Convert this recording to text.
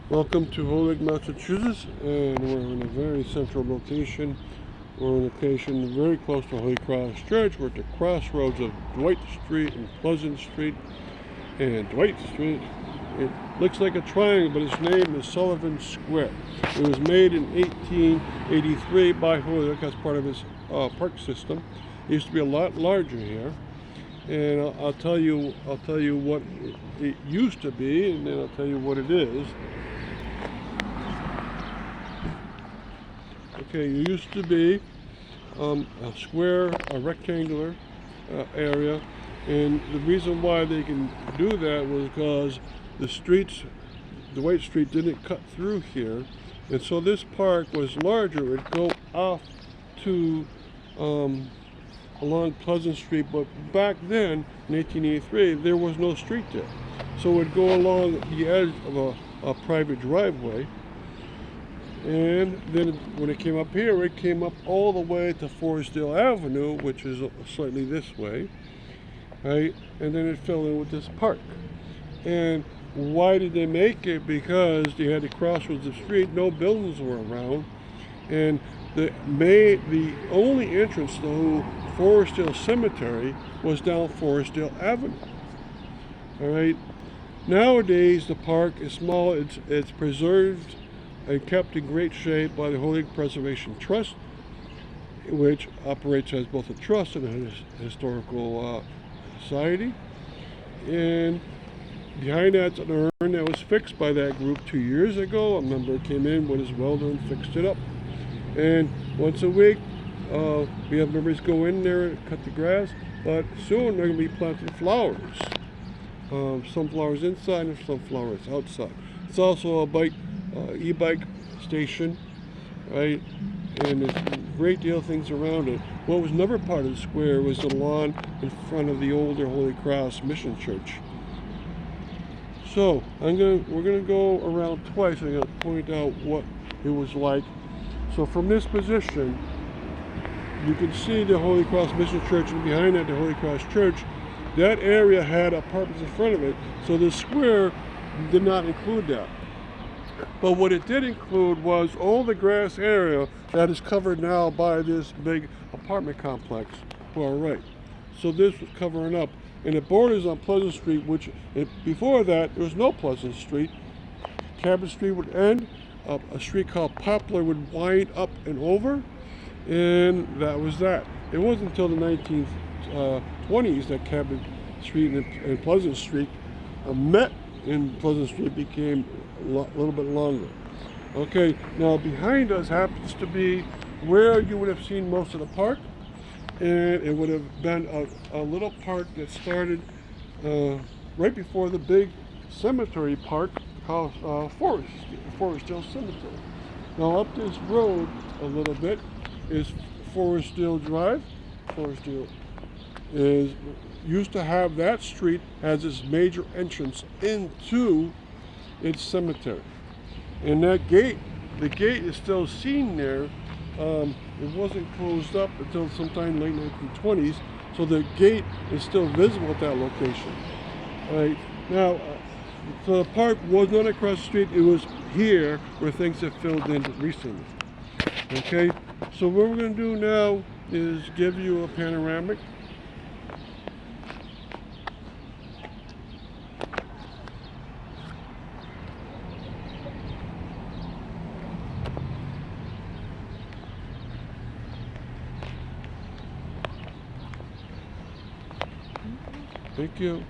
Welcome to Holyoke, Massachusetts, and we're in a very central location. We're in a location very close to Holy Cross Church. We're at the crossroads of Dwight Street and Pleasant Street. And Dwight Street, it looks like a triangle, but its name is Sullivan Square. It was made in 1883 by Holyoke as part of his park system. It used to be a lot larger here. And I'll tell you what it used to be, and then I'll tell you what it is. Okay, it used to be a square, a rectangular area, and the reason why they can do that was because the streets, the White Street didn't cut through here, and so this park was larger. It'd go off to along Pleasant Street, but back then in 1883 there was no street there, so it'd go along the edge of a private driveway. And then when it came up here, it came up all the way to Forestdale Avenue, which is slightly this way, right? And then it fell in with this park. And why did they make it? Because they had the crossroads of the street, no buildings were around, and the only entrance to Forestdale Cemetery was down Forestdale Avenue. All right. Nowadays, the park is small. It's preserved and kept in great shape by the Holyoke Preservation Trust, which operates as both a trust and a historical society. And behind that's an urn that was fixed by that group 2 years ago. A member came in with his welder and fixed it up. And once a week, we have members go in there and cut the grass, but soon they're going to be planting flowers. Some flowers inside and some flowers outside. It's also a e-bike station, right? And there's a great deal of things around it. What was never part of the square was the lawn in front of the older Holy Cross Mission Church. So we're gonna go around twice. I'm gonna point out what it was like. So from this position, you can see the Holy Cross Mission Church, and behind that the Holy Cross Church. That area had apartments in front of it, so the square did not include that. But what it did include was all the grass area that is covered now by this big apartment complex to our right. So this was covering up. And it borders on Pleasant Street, which before that there was no Pleasant Street. Cabot Street would end, a street called Poplar would wind up and over, and that was that. It wasn't until the 1920s that Cabot Street and Pleasant Street met, and Pleasant Street became a little bit longer. Okay, now behind us happens to be where you would have seen most of the park, and it would have been a little park that started right before the big cemetery park called Forestdale Cemetery. Now up this road a little bit is Forestdale Drive. Forestdale used to have that street as its major entrance into its cemetery. And that gate, the gate is still seen there. It wasn't closed up until sometime late 1920s, so the gate is still visible at that location. Right now, so the park was not across the street, it was here where things have filled in recently. Okay, so what we're going to do now is give you a panoramic. Thank you.